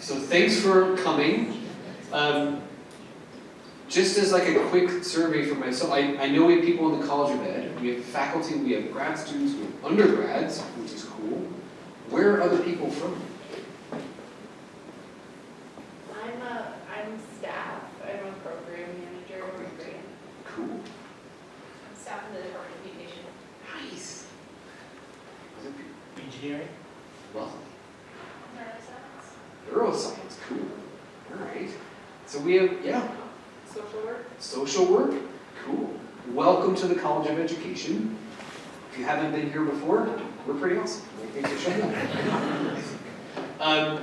So thanks for coming. Just as like a quick survey for myself, I know we have people in the College of Ed, we have faculty, we have grad students, we have undergrads, which is cool. Where are other people from? I'm staff. I'm a program manager or a grant. Cool. I'm staff in the Department of Education. Nice. Engineering? Lovely. Neuroscience. Neuroscience, cool. All right. So we have, yeah. Social work. Social work, cool. Welcome to the College of Education. If you haven't been here before, we're pretty awesome. Thanks for showing up.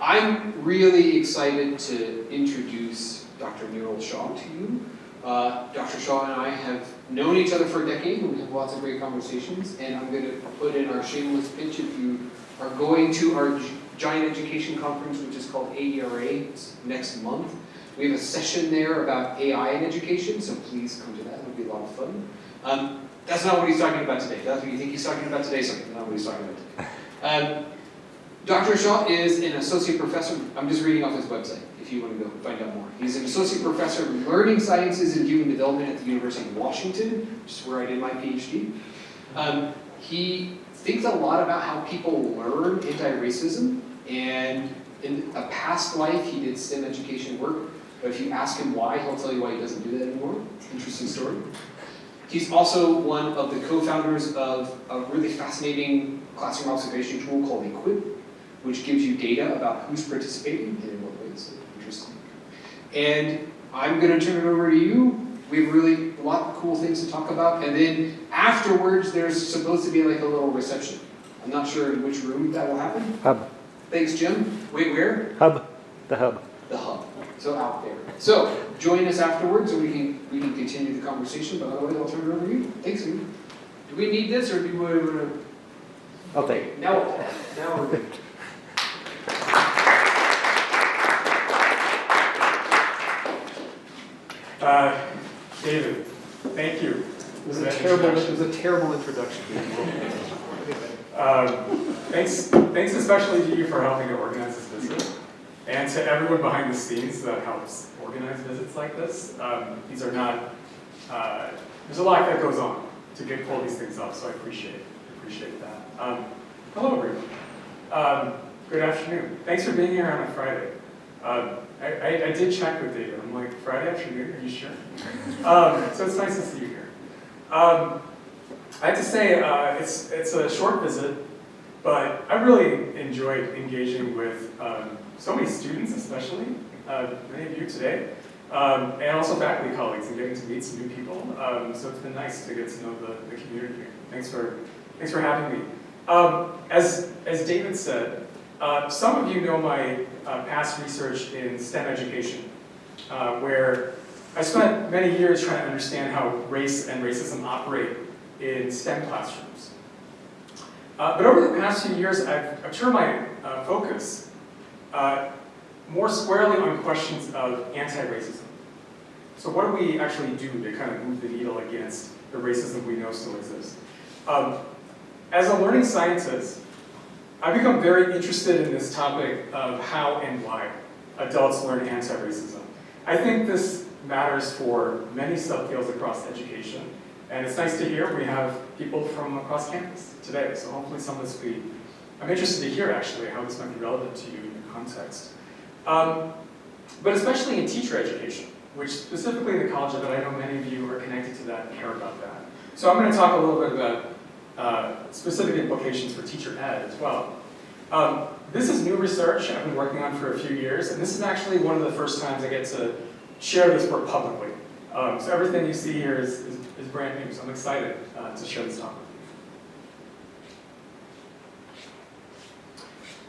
I'm really excited to introduce Dr. Niral Shah to you. Dr. Shah and I have known each other for a decade, and we have lots of great conversations, and I'm going to put in our shameless pitch. If you are going to our Giant Education Conference, which is called AERA, it's next month, we have a session there about AI in education, so please come to that. It'll be a lot of fun. That's not what he's talking about today. That's what you think he's talking about today, so not what he's talking about today. Dr. Shah is an associate professor. I'm just reading off his website if you want to go find out more. He's an associate professor of learning sciences and human development at the University of Washington, which is where I did my PhD. He thinks a lot about how people learn anti-racism, and in a past life he did STEM education work, but if you ask him why, he'll tell you why he doesn't do that anymore. Interesting story. He's also one of the co-founders of a really fascinating classroom observation tool called Equip, which gives you data about who's participating and in what ways. Interesting. And I'm going to turn it over to you. We have really a lot of cool things to talk about. And then afterwards, there's supposed to be like a little reception. I'm not sure in which room that will happen. Hub. Thanks, Jim. Wait, where? Hub. The hub. The hub. So out there. So join us afterwards, and we can continue the conversation. But otherwise, I'll turn it over to you. Thanks, man. Do we need this, or do we want to? I'll take it. Now we're good. David, thank you. It was a terrible introduction. Thanks especially to you for helping to organize this visit, and to everyone behind the scenes that helps organize visits like this. These are not, there's a lot that goes on to pull these things off, so I appreciate that. Hello everyone. Good afternoon. Thanks for being here on a Friday. I did check with David. I'm like, Friday afternoon, are you sure? So it's nice to see you here. I have to say, it's a short visit, but I really enjoyed engaging with so many students, especially, many of you today, and also faculty colleagues, and getting to meet some new people. So it's been nice to get to know the community here. Thanks for having me. As David said, some of you know my past research in STEM education, where I spent many years trying to understand how race and racism operate in STEM classrooms. But over the past few years, I've turned my focus more squarely on questions of anti-racism. So what do we actually do to kind of move the needle against the racism we know still exists? As a learning scientist, I've become very interested in this topic of how and why adults learn anti-racism. I think this matters for many subfields across education, and it's nice to hear we have people from across campus today, so hopefully some of this will be, I'm interested to hear actually how this might be relevant to you in your context. But especially in teacher education, which specifically in the College of Ed, I know many of you are connected to that and care about that. So I'm going to talk a little bit about specific implications for teacher ed as well. This is new research I've been working on for a few years, and this is actually one of the first times I get to share this work publicly. So everything you see here is brand new, so I'm excited to share this talk with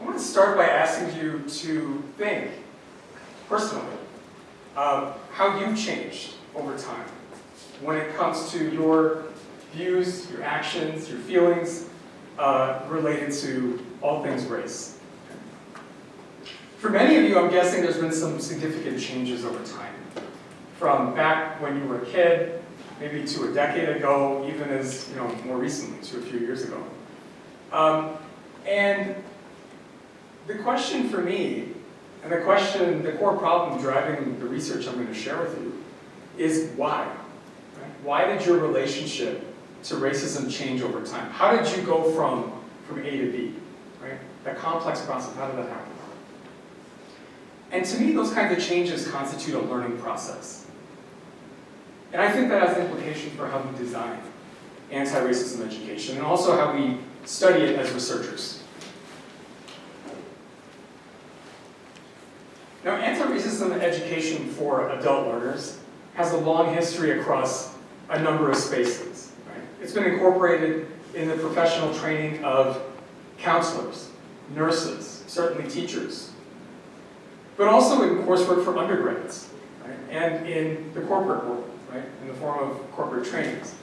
you. I want to start by asking you to think, personally, how you've changed over time when it comes to your views, your actions, your feelings related to all things race. For many of you, I'm guessing there's been some significant changes over time. From back when you were a kid, maybe to a decade ago, even as more recently, to a few years ago. And the question for me, and the core problem driving the research I'm going to share with you, is why? Right? Why did your relationship to racism change over time? How did you go from A to B? Right? That complex process, how did that happen? And to me, those kinds of changes constitute a learning process. And I think that has implications for how we design anti-racism education, and also how we study it as researchers. Now, anti-racism education for adult learners has a long history across a number of spaces. Right? It's been incorporated in the professional training of counselors, nurses, certainly teachers, but also in coursework for undergrads, right? And in the corporate world, right? In the form of corporate trainings.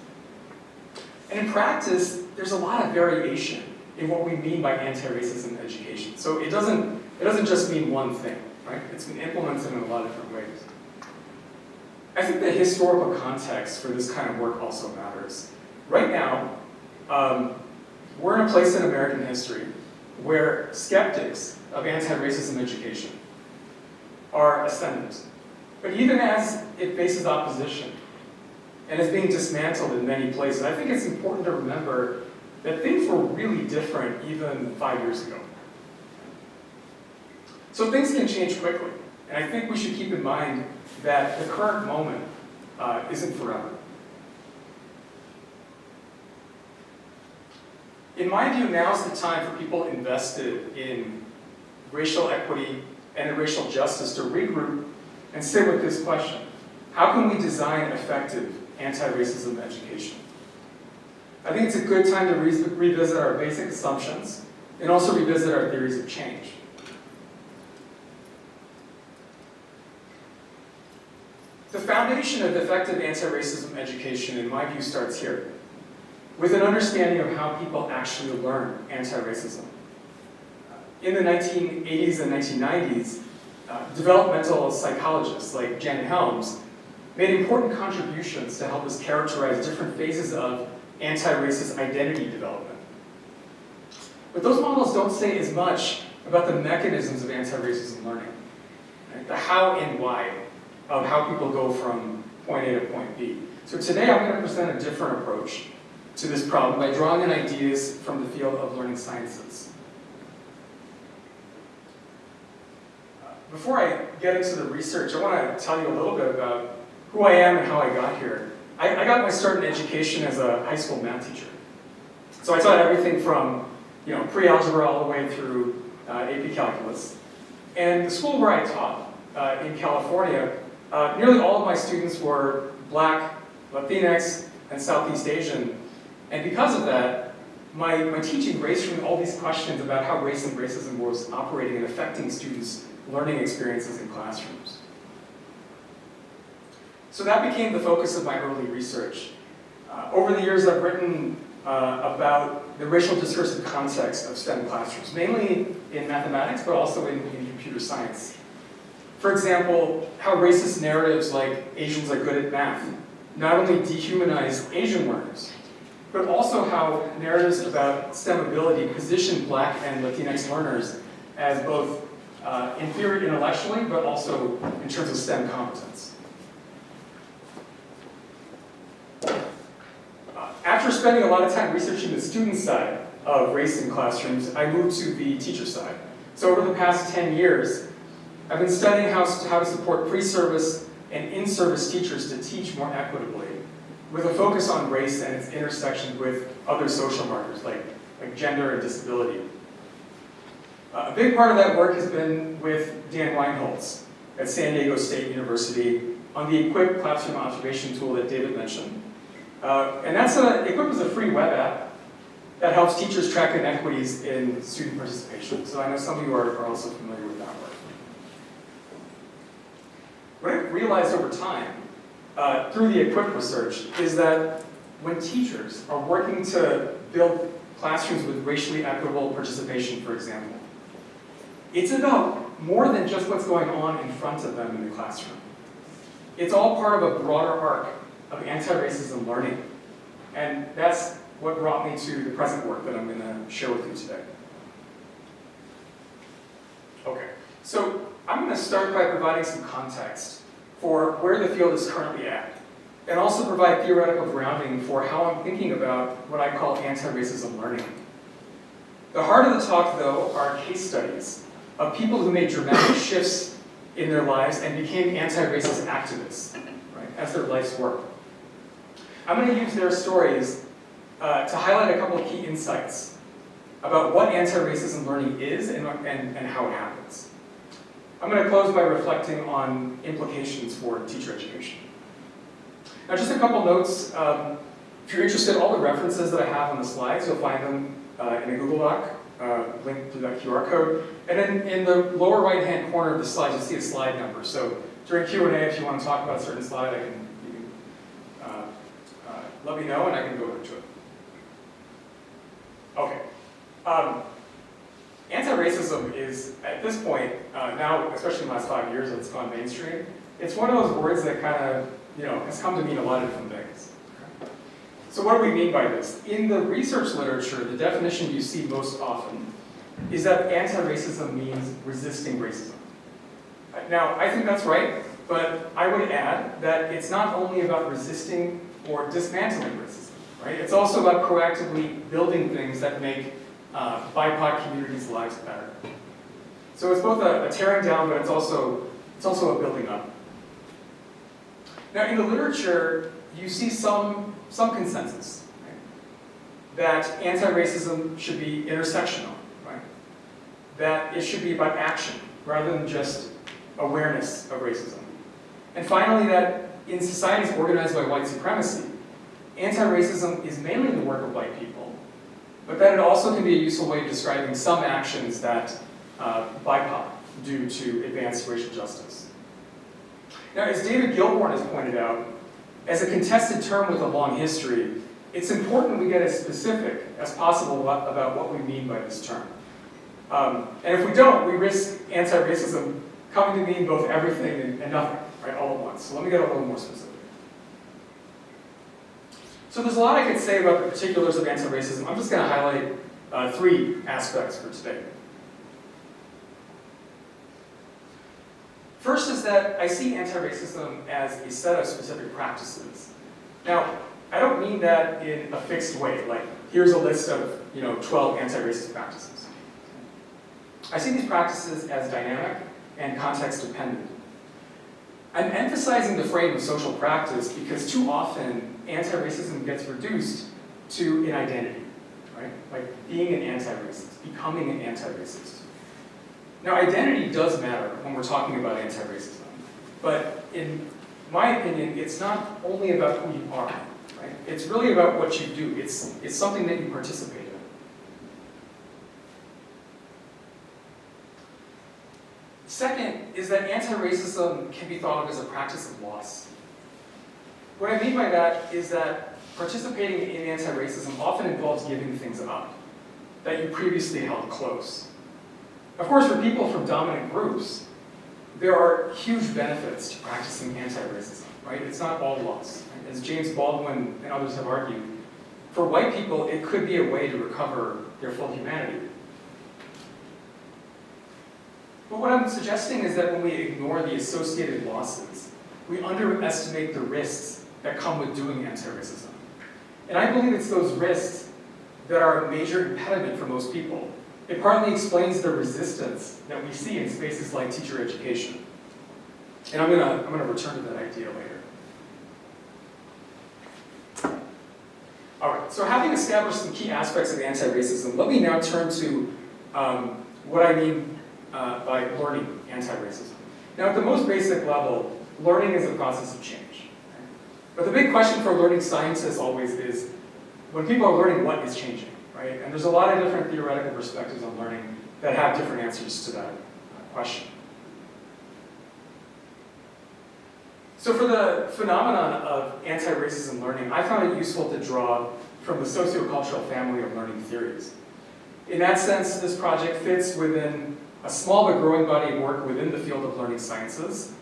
And in practice, there's a lot of variation in what we mean by anti-racism education. So it doesn't just mean one thing, right? It's been implemented in a lot of different ways. I think the historical context for this kind of work also matters. Right now, we're in a place in American history where skeptics of anti-racism education are ascendant. But even as it faces opposition and is being dismantled in many places, I think it's important to remember that things were really different even 5 years ago. So things can change quickly, and I think we should keep in mind that the current moment isn't forever. In my view, now's the time for people invested in racial equity and racial justice to regroup and sit with this question. How can we design effective anti-racism education? I think it's a good time to revisit our basic assumptions and also revisit our theories of change. The foundation of effective anti-racism education, in my view, starts here, with an understanding of how people actually learn anti-racism. In the 1980s and 1990s, developmental psychologists like Janet Helms made important contributions to help us characterize different phases of anti-racist identity development. But those models don't say as much about the mechanisms of anti-racism learning, right? The how and why of how people go from point A to point B. So today I'm going to present a different approach to this problem by drawing on ideas from the field of learning sciences. Before I get into the research, I want to tell you a little bit about who I am and how I got here. I got my start in education as a high school math teacher. So I taught everything from pre-algebra all the way through AP calculus. And the school where I taught in California, nearly all of my students were Black, Latinx, and Southeast Asian. And because of that, my teaching raced from all these questions about how race and racism was operating and affecting students' learning experiences in classrooms. So that became the focus of my early research. Over the years, I've written about the racial discursive context of STEM classrooms, mainly in mathematics, but also in computer science. For example, how racist narratives like Asians are good at math not only dehumanize Asian learners, but also how narratives about STEM ability position Black and Latinx learners as both inferior intellectually, but also in terms of STEM competence. After spending a lot of time researching the student side of race in classrooms, I moved to the teacher side. So over the past 10 years, I've been studying how to support pre-service and in-service teachers to teach more equitably, with a focus on race and its intersection with other social markers like gender and disability. A big part of that work has been with Dan Weinholz at San Diego State University on the Equip classroom observation tool that David mentioned. And Equip is a free web app that helps teachers track inequities in student participation. So I know some of you are also familiar with that work. What I realized over time through the Equip research is that when teachers are working to build classrooms with racially equitable participation, for example, it's about more than just what's going on in front of them in the classroom. It's all part of a broader arc of anti-racism learning. And that's what brought me to the present work that I'm going to share with you today. Okay, so I'm going to start by providing some context for where the field is currently at, and also provide theoretical grounding for how I'm thinking about what I call anti-racism learning. The heart of the talk, though, are case studies of people who made dramatic shifts in their lives and became anti-racist activists, right, as their life's work. I'm going to use their stories to highlight a couple of key insights about what anti-racism learning is and how it happens. I'm going to close by reflecting on implications for teacher education. Now, just a couple notes. If you're interested, all the references that I have on the slides, you'll find them in a Google Doc, linked to that QR code. And then in the lower right-hand corner of the slide, you'll see a slide number. So during Q&A, if you want to talk about a certain slide, you can let me know and I can go into it. Okay. Anti-racism is, at this point, now, especially in the last 5 years, it's gone mainstream. It's one of those words that kind of, has come to mean a lot of different things. So what do we mean by this? In the research literature, the definition you see most often is that anti-racism means resisting racism. Now, I think that's right, but I would add that it's not only about resisting or dismantling racism, right? It's also about proactively building things that make BIPOC communities' lives better. So it's both a tearing down, but it's also a building up. Now, in the literature, you see some consensus, right? That anti-racism should be intersectional, right? That it should be about action rather than just awareness of racism. And finally, that in societies organized by white supremacy, anti-racism is mainly the work of white people, but that it also can be a useful way of describing some actions that BIPOC do to advance racial justice. Now, as David Gilborn has pointed out, as a contested term with a long history, it's important we get as specific as possible about what we mean by this term. And if we don't, we risk anti-racism coming to mean both everything and nothing, right, all at once. So let me get a little more specific. So there's a lot I could say about the particulars of anti-racism. I'm just going to highlight 3 aspects for today. First is that I see anti-racism as a set of specific practices. Now, I don't mean that in a fixed way, like here's a list of 12 anti-racist practices. I see these practices as dynamic and context dependent. I'm emphasizing the frame of social practice because too often anti-racism gets reduced to an identity, right? Like being an anti-racist, becoming an anti-racist. Now, identity does matter when we're talking about anti-racism, but in my opinion, it's not only about who you are, right? It's really about what you do. It's something that you participate in. Second is that anti-racism can be thought of as a practice of loss. What I mean by that is that participating in anti-racism often involves giving things up that you previously held close. Of course, for people from dominant groups, there are huge benefits to practicing anti-racism, right? It's not all loss. Right? As James Baldwin and others have argued, for white people, it could be a way to recover their full humanity. But what I'm suggesting is that when we ignore the associated losses, we underestimate the risks that come with doing anti-racism. And I believe it's those risks that are a major impediment for most people. It partly explains the resistance that we see in spaces like teacher education. And I'm gonna return to that idea later. All right, so having established some key aspects of anti-racism, let me now turn to what I mean by learning anti-racism. Now, at the most basic level, learning is a process of change. But the big question for learning scientists always is, when people are learning, what is changing? Right? And there's a lot of different theoretical perspectives on learning that have different answers to that question. So for the phenomenon of anti-racism learning, I found it useful to draw from the sociocultural family of learning theories. In that sense, this project fits within a small but growing body of work within the field of learning sciences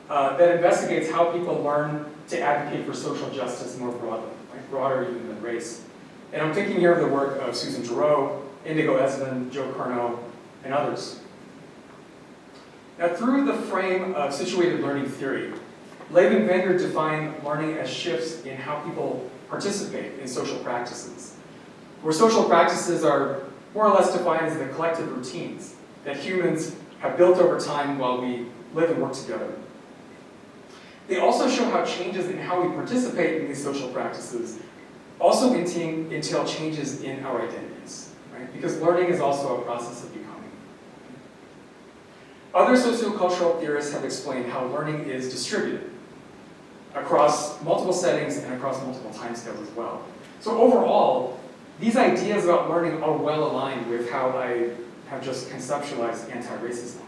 that investigates how people learn to advocate for social justice more broadly, right? Broader even than race. And I'm thinking here of the work of Susan Giroux, Indigo Esmond, Joe Curnow, and others. Now, through the frame of situated learning theory, Leib and Wenger define learning as shifts in how people participate in social practices, where social practices are more or less defined as the collective routines that humans have built over time while we live and work together. They also show how changes in how we participate in these social practices also entail changes in our identities, right? Because learning is also a process of becoming. Other sociocultural theorists have explained how learning is distributed across multiple settings and across multiple timescales as well. So overall, these ideas about learning are well aligned with how I have just conceptualized anti-racism.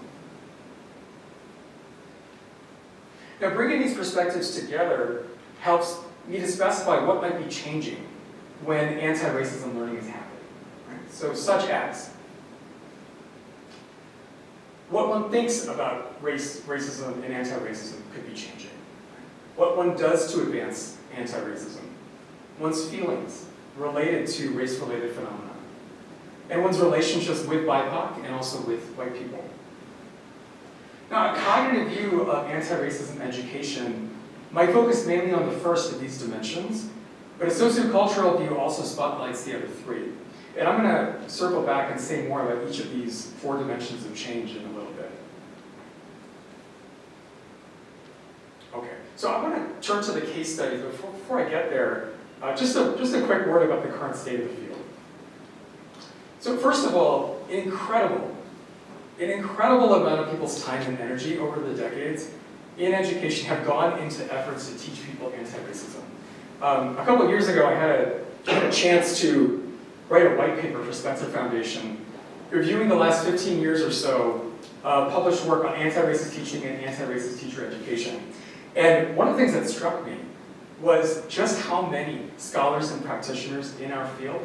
Now, bringing these perspectives together helps me to specify what might be changing when anti-racism learning is happening. Right? So, such as what one thinks about racism and anti-racism could be changing. What one does to advance anti-racism, one's feelings related to race-related phenomena, and one's relationships with BIPOC and also with white people. Now, a cognitive view of anti-racism education might focus mainly on the first of these dimensions, but a sociocultural view also spotlights the other three. And I'm going to circle back and say more about each of these 4 dimensions of change in a little bit. Okay, so I want to turn to the case studies, but before I get there, just a quick word about the current state of the field. So first of all, an incredible amount of people's time and energy over the decades in education have gone into efforts to teach people anti-racism. A couple of years ago, I had a chance to write a white paper for Spencer Foundation, reviewing the last 15 years or so published work on anti-racist teaching and anti-racist teacher education. And one of the things that struck me was just how many scholars and practitioners in our field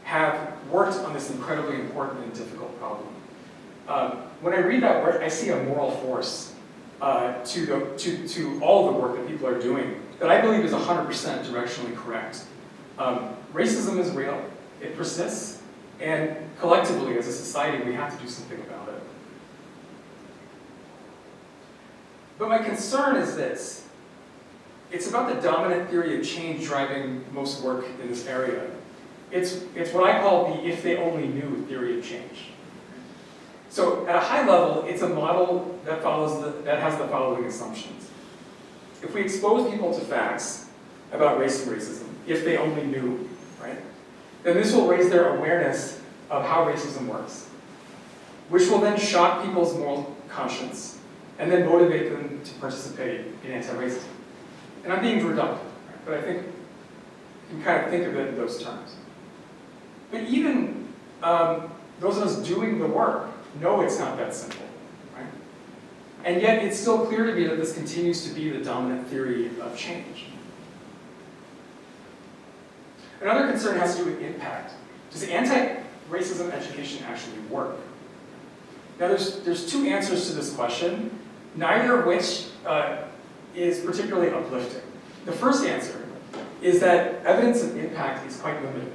have worked on this incredibly important and difficult problem. When I read that work, I see a moral force to all the work that people are doing that I believe is 100% directionally correct. Racism is real, it persists, and collectively as a society we have to do something about it. But my concern is this. It's about the dominant theory of change driving most work in this area. It's what I call the if they only knew theory of change. So at a high level, it's a model that has the following assumptions. If we expose people to facts about race and racism, if they only knew, right, then this will raise their awareness of how racism works, which will then shock people's moral conscience and then motivate them to participate in anti-racism. And I'm being reductive, right? But I think you can kind of think of it in those terms. But even those of us doing the work know it's not that simple, right? And yet it's still clear to me that this continues to be the dominant theory of change. Another concern has to do with impact. Does anti-racism education actually work? Now there's 2 answers to this question, neither of which is particularly uplifting. The first answer is that evidence of impact is quite limited.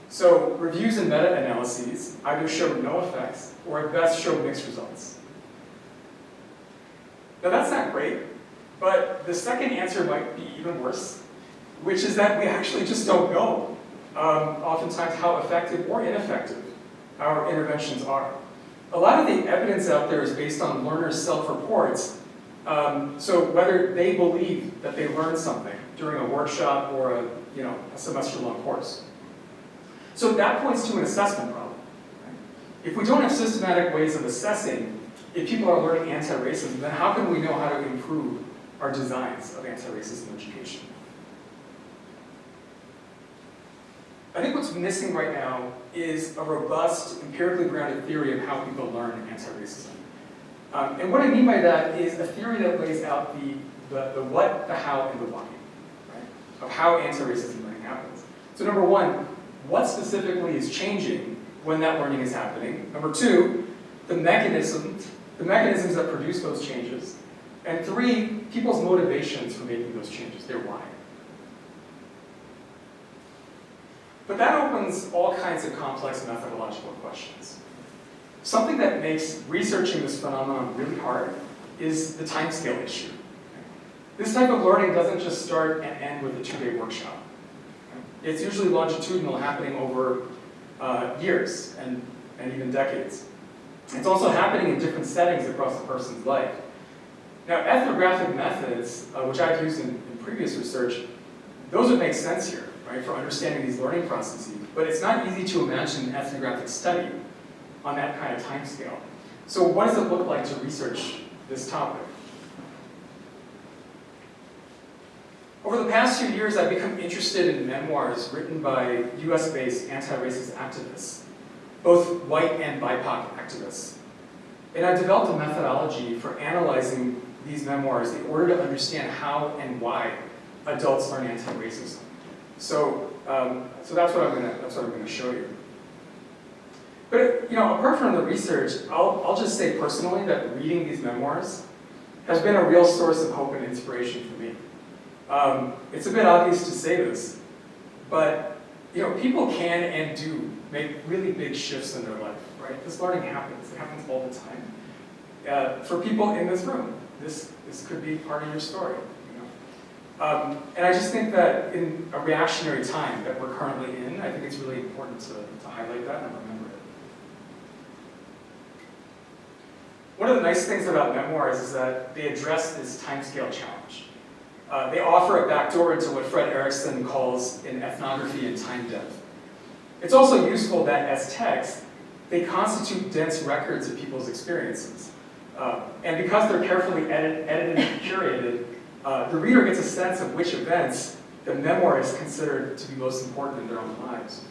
So reviews and meta-analyses either show no effects or at best show mixed results. Now that's not great, but the second answer might be even worse, which is that we actually just don't know oftentimes how effective or ineffective our interventions are. A lot of the evidence out there is based on learners' self-reports, so whether they believe that they learned something during a workshop or a semester-long course. So that points to an assessment problem. Right? If we don't have systematic ways of assessing if people are learning anti-racism, then how can we know how to improve our designs of anti-racism education? I think what's missing right now is a robust, empirically grounded theory of how people learn anti-racism. And what I mean by that is a theory that lays out the what, the how, and the why, right? Of how anti-racism learning happens. So number 1, what specifically is changing when that learning is happening? Number 2, the mechanisms that produce those changes. And 3, people's motivations for making those changes, their why. But that opens all kinds of complex methodological questions. something that makes researching this phenomenon really hard is the timescale issue. This type of learning doesn't just start and end with a 2-day workshop. It's usually longitudinal, happening over years and even decades. It's also happening in different settings across a person's life. Now, ethnographic methods, which I've used in previous research, those would make sense here, right, for understanding these learning processes. But it's not easy to imagine an ethnographic study on that kind of time scale. So what does it look like to research this topic? Over the past few years, I've become interested in memoirs written by US-based anti-racist activists, both white and BIPOC activists. And I've developed a methodology for analyzing these memoirs in order to understand how and why adults learn anti-racism. So that's what I'm gonna show you. But apart from the research, I'll just say personally that reading these memoirs has been a real source of hope and inspiration for me. It's a bit obvious to say this, but people can and do make really big shifts in their life, right? This learning happens. It happens all the time. For people in this room, this could be part of your story. And I just think that in a reactionary time that we're currently in, I think it's really important to highlight that and remember it. One of the nice things about memoirs is that they address this timescale challenge. They offer a backdoor into what Fred Erickson calls an ethnography in time depth. It's also useful that as text, they constitute dense records of people's experiences. And because they're carefully edited and curated, the reader gets a sense of which events the memoir is considered to be most important in their own lives.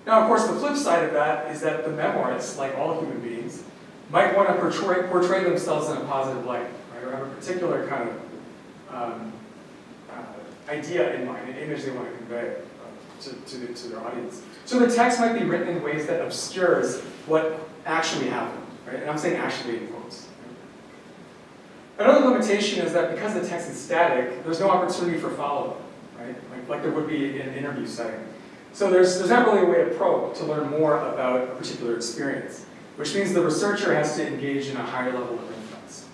Now, of course, the flip side of that is that the memoirists, like all human beings, might want to portray themselves in a positive light, right, or have a particular kind of idea in mind, an image they want to convey to their audience. So the text might be written in ways that obscures what actually happened, right? And I'm saying actually in quotes. Another limitation is that because the text is static, there's no opportunity for follow-up, right? Like there would be in an interview setting. So there's not really a way to probe, to learn more about a particular experience, which means the researcher has to engage in a higher level of influence.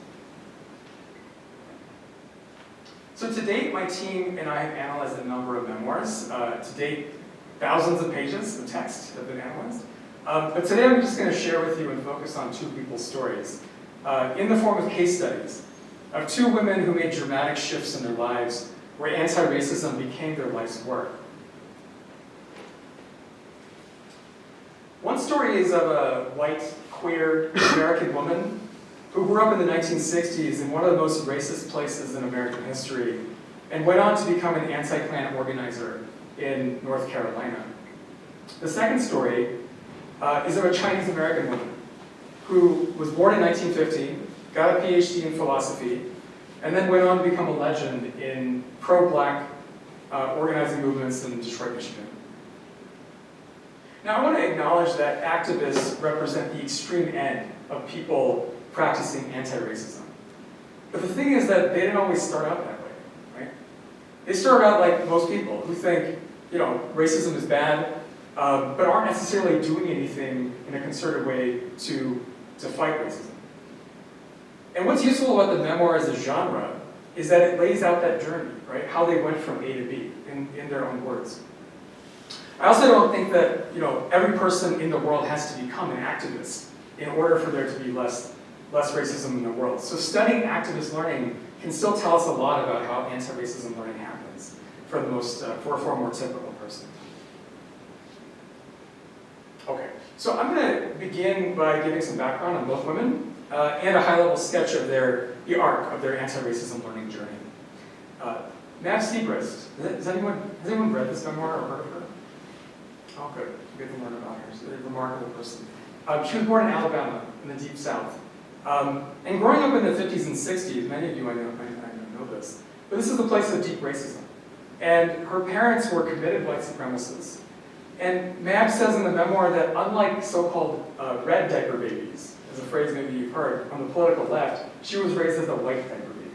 So to date, my team and I have analyzed a number of memoirs. To date, thousands of pages of text have been analyzed. But today I'm just going to share with you and focus on 2 people's stories in the form of case studies of 2 women who made dramatic shifts in their lives where anti-racism became their life's work. One story is of a white, queer American woman who grew up in the 1960s in one of the most racist places in American history and went on to become an anti-Klan organizer in North Carolina. The second story is of a Chinese American woman who was born in 1950, got a PhD in philosophy, and then went on to become a legend in pro-black organizing movements in Detroit, Michigan. Now I want to acknowledge that activists represent the extreme end of people practicing anti-racism. But the thing is that they didn't always start out that way, right? They started out like most people who think, racism is bad, but aren't necessarily doing anything in a concerted way to fight racism. And what's useful about the memoir as a genre is that it lays out that journey, right? How they went from A to B in their own words. I also don't think that every person in the world has to become an activist in order for there to be less racism in the world. So studying activist learning can still tell us a lot about how anti-racism learning happens for a more typical person. Okay, so I'm going to begin by giving some background on both women and a high-level sketch of the arc of their anti-racism learning journey. Mav Segrist, has anyone read this memoir or heard of her? Oh, good. You get to learn about her. She's a remarkable person. She was born in Alabama, in the Deep South. And growing up in the 50s and 60s, many of you I know this, but this is the place of deep racism. And her parents were committed white supremacists. And Mav says in the memoir that unlike so-called red diaper babies, as a phrase maybe you've heard, on the political left, she was raised as a white diaper baby.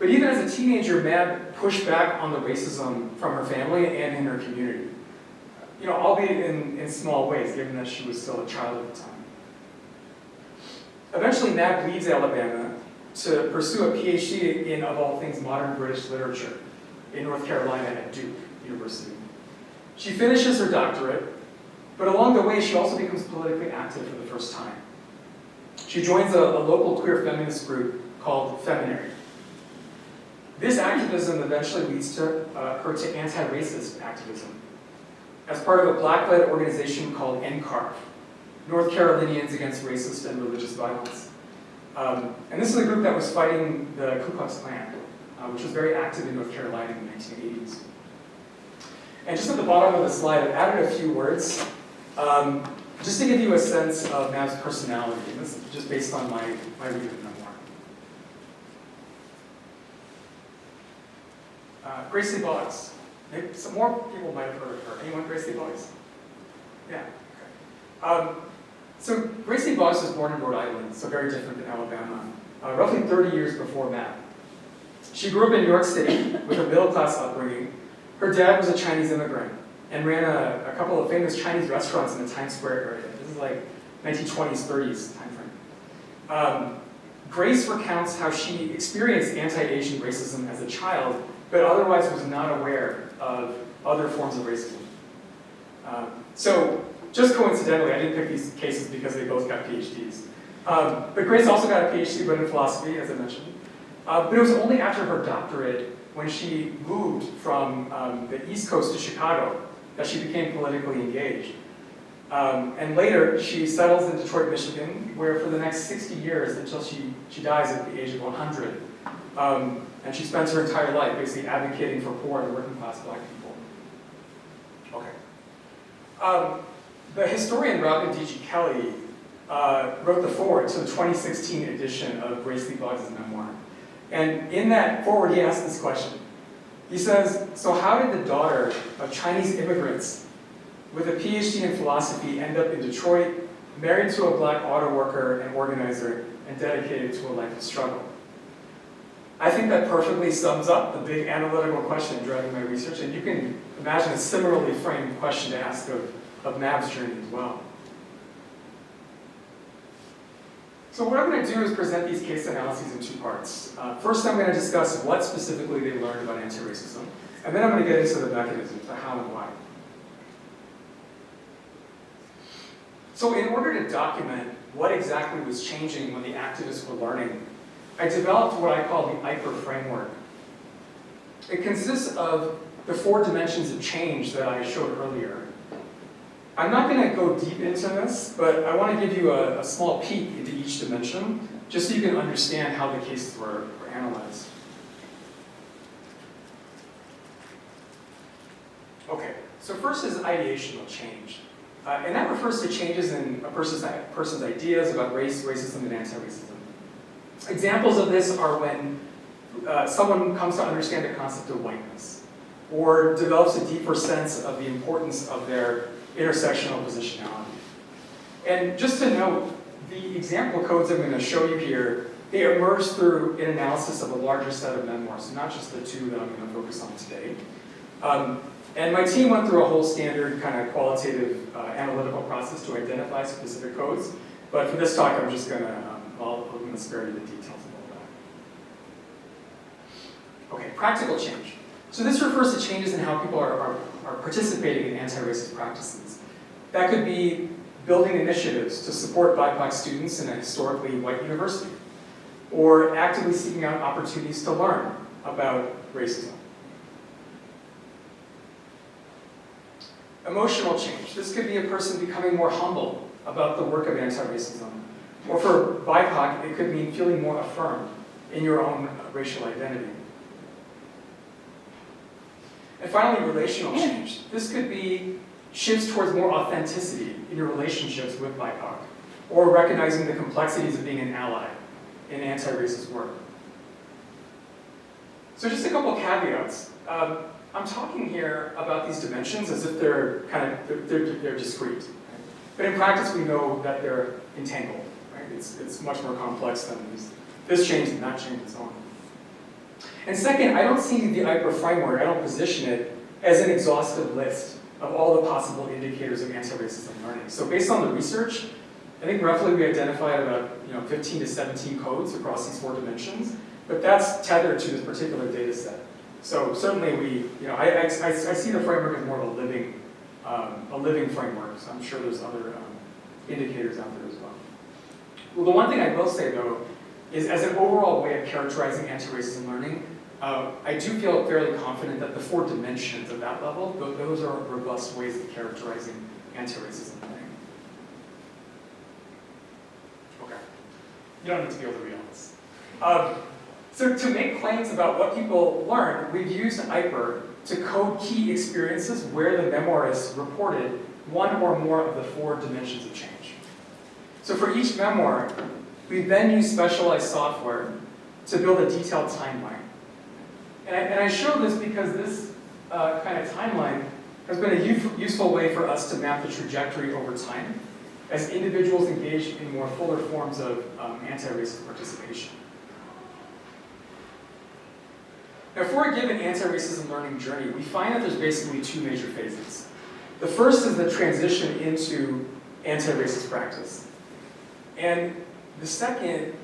But even as a teenager, Mav pushed back on the racism from her family and in her community. albeit in small ways, given that she was still a child at the time. Eventually, Mab leaves Alabama to pursue a PhD in, of all things, modern British literature in North Carolina at Duke University. She finishes her doctorate, but along the way, she also becomes politically active for the first time. She joins a local queer feminist group called Feminary. This activism eventually leads to her to anti-racist activism as part of a Black-led organization called NCARV, North Carolinians Against Racist and Religious Violence. And this is a group that was fighting the Ku Klux Klan, which was very active in North Carolina in the 1980s. And just at the bottom of the slide, I've added a few words just to give you a sense of Mab's personality. And this is just based on my read of the memoir. Gracie Boggs. Maybe some more people might have heard of her. Anyone Gracie Boggs? Yeah. Okay. So Gracie Boggs was born in Rhode Island, so very different than Alabama, roughly 30 years before Mab. She grew up in New York City with a middle-class upbringing. Her dad was a Chinese immigrant and ran a couple of famous Chinese restaurants in the Times Square area. This is like 1920s, 30s timeframe. Grace recounts how she experienced anti-Asian racism as a child, but otherwise was not aware of other forms of racism. So, just coincidentally, I didn't pick these cases because they both got PhDs. But Grace also got a PhD, but in philosophy, as I mentioned. But it was only after her doctorate, when she moved from the East Coast to Chicago, that she became politically engaged. And later, she settles in Detroit, Michigan, where for the next 60 years, until she dies at the age of 100, and she spends her entire life basically advocating for poor and working class Black people. Okay. The historian Robin D.G. Kelly wrote the foreword to the 2016 edition of Grace Lee Boggs' memoir. And in that foreword, he asked this question. He says, so how did the daughter of Chinese immigrants with a PhD in philosophy end up in Detroit, married to a Black auto worker and organizer, and dedicated to a life of struggle? I think that perfectly sums up the big analytical question driving my research, and you can imagine a similarly framed question to ask of Mab's journey as well. So what I'm going to do is present these case analyses in two parts. First, I'm going to discuss what specifically they learned about anti-racism, and then I'm going to get into the mechanisms, the how and why. So in order to document what exactly was changing when the activists were learning, I developed what I call the IPER framework. It consists of the 4 dimensions of change that I showed earlier. I'm not going to go deep into this, but I want to give you a small peek into each dimension, just so you can understand how the cases were analyzed. Okay, so first is ideational change. And that refers to changes in a person's ideas about race, racism, and anti-racism. Examples of this are when someone comes to understand the concept of whiteness, or develops a deeper sense of the importance of their intersectional positionality. And just to note, the example codes I'm going to show you here, they emerge through an analysis of a larger set of memoirs, not just the 2 that I'm going to focus on today. And my team went through a whole standard kind of qualitative analytical process to identify specific codes, but for this talk I'm just going to, I'm going to spare you the details of all that. Okay, practical change. So this refers to changes in how people are participating in anti-racist practices. That could be building initiatives to support BIPOC students in a historically white university, or actively seeking out opportunities to learn about racism. Emotional change. This could be a person becoming more humble about the work of anti-racism. Or for BIPOC, it could mean feeling more affirmed in your own racial identity. And finally, relational change. This could be shifts towards more authenticity in your relationships with BIPOC, or recognizing the complexities of being an ally in anti-racist work. So just a couple caveats. I'm talking here about these dimensions as if they're they're discrete. Right? But in practice, we know that they're entangled. Right? It's much more complex than this change and that change and so on. And second, I don't see the IPER framework, I don't position it as an exhaustive list of all the possible indicators of anti-racism learning. So based on the research, I think roughly we identified about 15 to 17 codes across these 4 dimensions, but that's tethered to this particular data set. So certainly I see the framework as more of a living framework, so I'm sure there's other indicators out there as well. Well, the one thing I will say though, is as an overall way of characterizing anti-racism learning, I do feel fairly confident that the 4 dimensions of that level, those are robust ways of characterizing anti-racism learning. Okay, you don't need to be able to read all this. So to make claims about what people learn, we've used IPER to code key experiences where the memoirist reported one or more of the 4 dimensions of change. So for each memoir, we then use specialized software to build a detailed timeline. And I show this because this kind of timeline has been a useful way for us to map the trajectory over time as individuals engage in more fuller forms of anti-racist participation. Now, for a given anti-racism learning journey, we find that there's basically 2 major phases. The first is the transition into anti-racist practice. And the second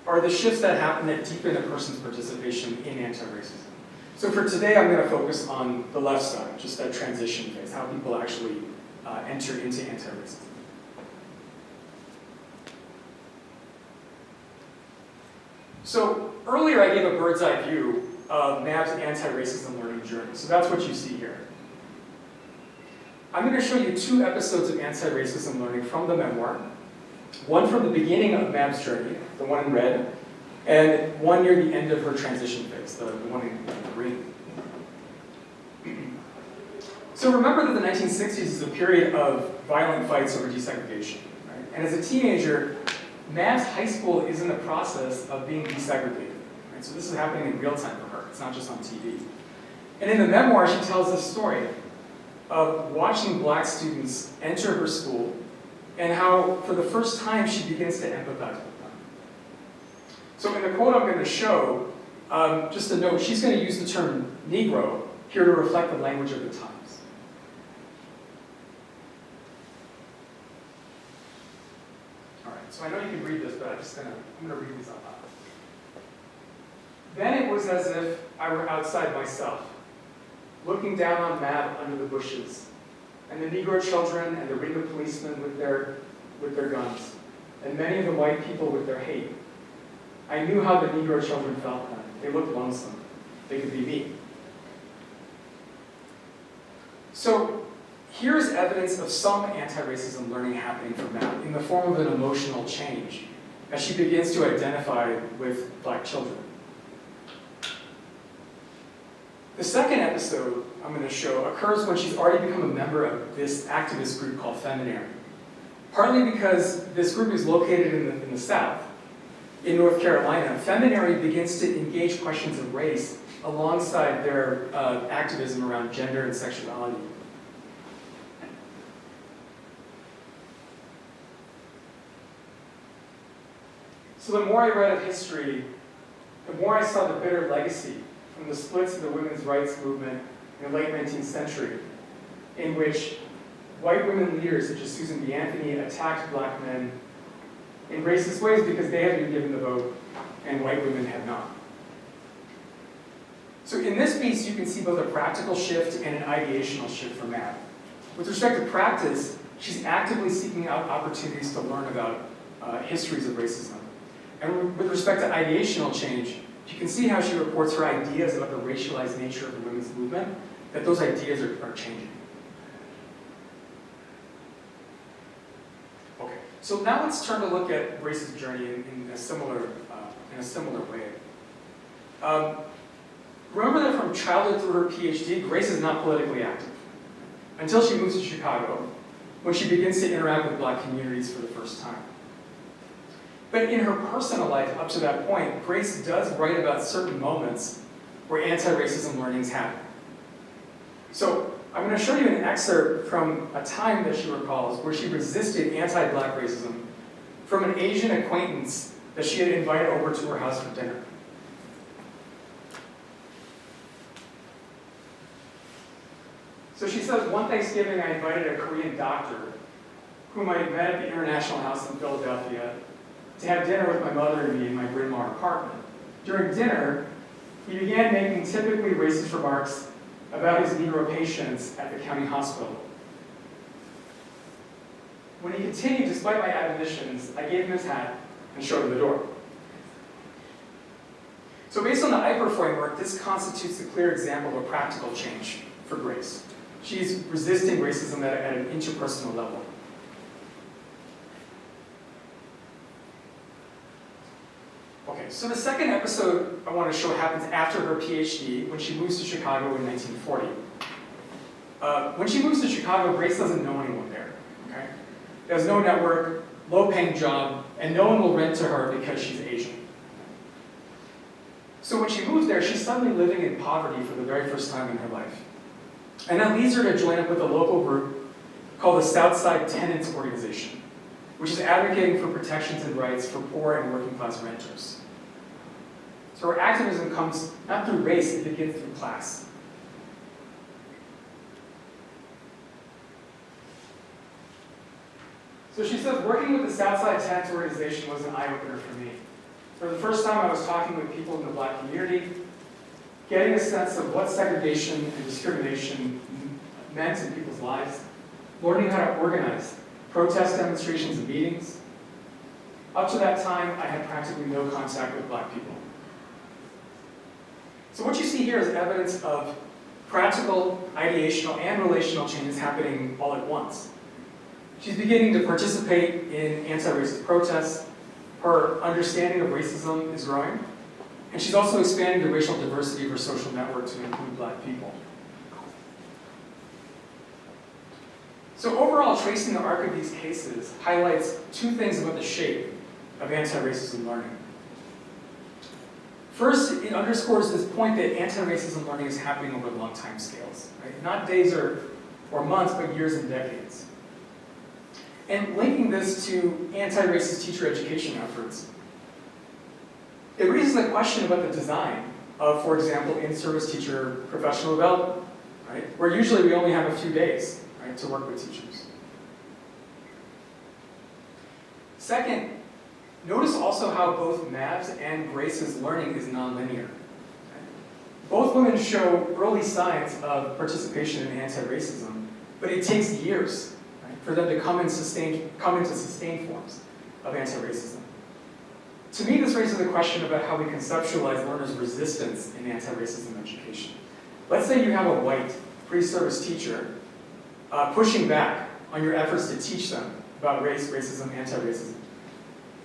are the shifts that happen that deepen a person's participation in anti-racism. So for today, I'm going to focus on the left side, just that transition phase, how people actually enter into anti-racism. So earlier I gave a bird's eye view of MAB's anti-racism learning journey. So that's what you see here. I'm going to show you 2 episodes of anti-racism learning from the memoir. One from the beginning of MAB's journey, the one in red, and one near the end of her transition phase, the one in green. So remember that the 1960s is a period of violent fights over desegregation. Right? And as a teenager, MAB's high school is in the process of being desegregated. Right? So this is happening in real time for her. It's not just on TV. And in the memoir, she tells this story of watching black students enter her school and how, for the first time, she begins to empathize with them. So in the quote I'm going to show, just a note, she's going to use the term Negro here to reflect the language of the times. All right, so I know you can read this, but I'm going to read these out loud. Then it was as if I were outside myself, looking down on Mab under the bushes, and the Negro children and the ring of policemen with their guns, and many of the white people with their hate. I knew how the Negro children felt then. They looked lonesome. They could be me. So here's evidence of some anti-racism learning happening for Mab in the form of an emotional change as she begins to identify with black children. The second episode I'm going to show occurs when she's already become a member of this activist group called Feminary. Partly because this group is located in the South, in North Carolina, Feminary begins to engage questions of race alongside their activism around gender and sexuality. So the more I read of history, the more I saw the bitter legacy from the splits of the women's rights movement in the late 19th century, in which white women leaders such as Susan B. Anthony attacked black men in racist ways because they had been given the vote and white women had not. So in this piece, you can see both a practical shift and an ideational shift for Mab. With respect to practice, she's actively seeking out opportunities to learn about histories of racism. And with respect to ideational change, you can see how she reports her ideas about the racialized nature of the women's movement, that those ideas are changing. Okay, so now let's turn to look at Grace's journey in a similar way. Remember that from childhood through her PhD, Grace is not politically active until she moves to Chicago, when she begins to interact with black communities for the first time. But in her personal life, up to that point, Grace does write about certain moments where anti-racism learnings happen. So I'm going to show you an excerpt from a time that she recalls where she resisted anti-black racism from an Asian acquaintance that she had invited over to her house for dinner. So she says, one Thanksgiving I invited a Korean doctor, whom I met at the International House in Philadelphia, to have dinner with my mother and me in my Bryn Mawr apartment. During dinner, he began making typically racist remarks about his Negro patients at the county hospital. When he continued, despite my admonitions, I gave him his hat and showed him the door. So based on the IPER framework, this constitutes a clear example of a practical change for Grace. She's resisting racism at an interpersonal level. Okay, so the second episode I want to show happens after her PhD, when she moves to Chicago in 1940. When she moves to Chicago, Grace doesn't know anyone there. Okay? There's no network, low-paying job, and no one will rent to her because she's Asian. So when she moves there, she's suddenly living in poverty for the very first time in her life. And that leads her to join up with a local group called the Southside Tenants Organization, which is advocating for protections and rights for poor and working class renters. So her activism comes not through race, it begins through class. So she says, working with the Southside Tenants Organization was an eye-opener for me. For the first time, I was talking with people in the Black community, getting a sense of what segregation and discrimination meant in people's lives, learning how to organize, protest demonstrations and meetings. Up to that time, I had practically no contact with Black people. So what you see here is evidence of practical, ideational, and relational changes happening all at once. She's beginning to participate in anti-racist protests. Her understanding of racism is growing. And she's also expanding the racial diversity of her social network to include Black people. So overall, tracing the arc of these cases highlights two things about the shape of anti-racism learning. First, it underscores this point that anti-racism learning is happening over long time scales, right? Not days or months, but years and decades. And linking this to anti-racist teacher education efforts, it raises the question about the design of, for example, in-service teacher professional development, right? Where usually we only have a few days, right, to work with teachers. Second, notice also how both Mav's and Grace's learning is nonlinear. Right? Both women show early signs of participation in anti-racism, but it takes years, right, for them to come into sustained forms of anti-racism. To me, this raises the question about how we conceptualize learners' resistance in anti-racism education. Let's say you have a white pre-service teacher pushing back on your efforts to teach them about race, racism, anti-racism.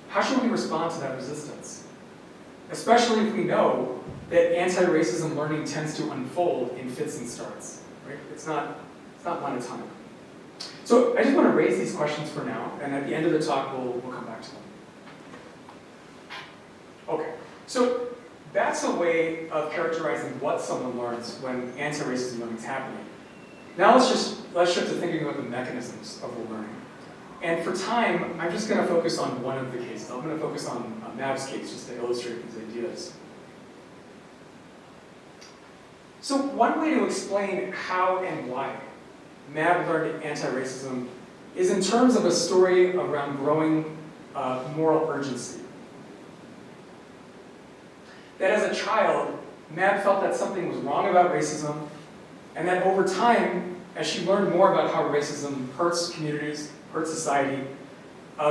How should we respond to that resistance? Especially if we know that anti-racism learning tends to unfold in fits and starts, right? It's not one at a time. So I just want to raise these questions for now, and at the end of the talk, we'll come back to them. Okay, so that's a way of characterizing what someone learns when anti-racism learning is happening. Now let's shift to thinking about the mechanisms of the learning. And for time, I'm just going to focus on one of the cases. I'm going to focus on Mav's case just to illustrate these ideas. So one way to explain how and why Mav learned anti-racism is in terms of a story around growing moral urgency. That as a child, Mav felt that something was wrong about racism, and that over time, as she learned more about how racism hurts communities, hurts society,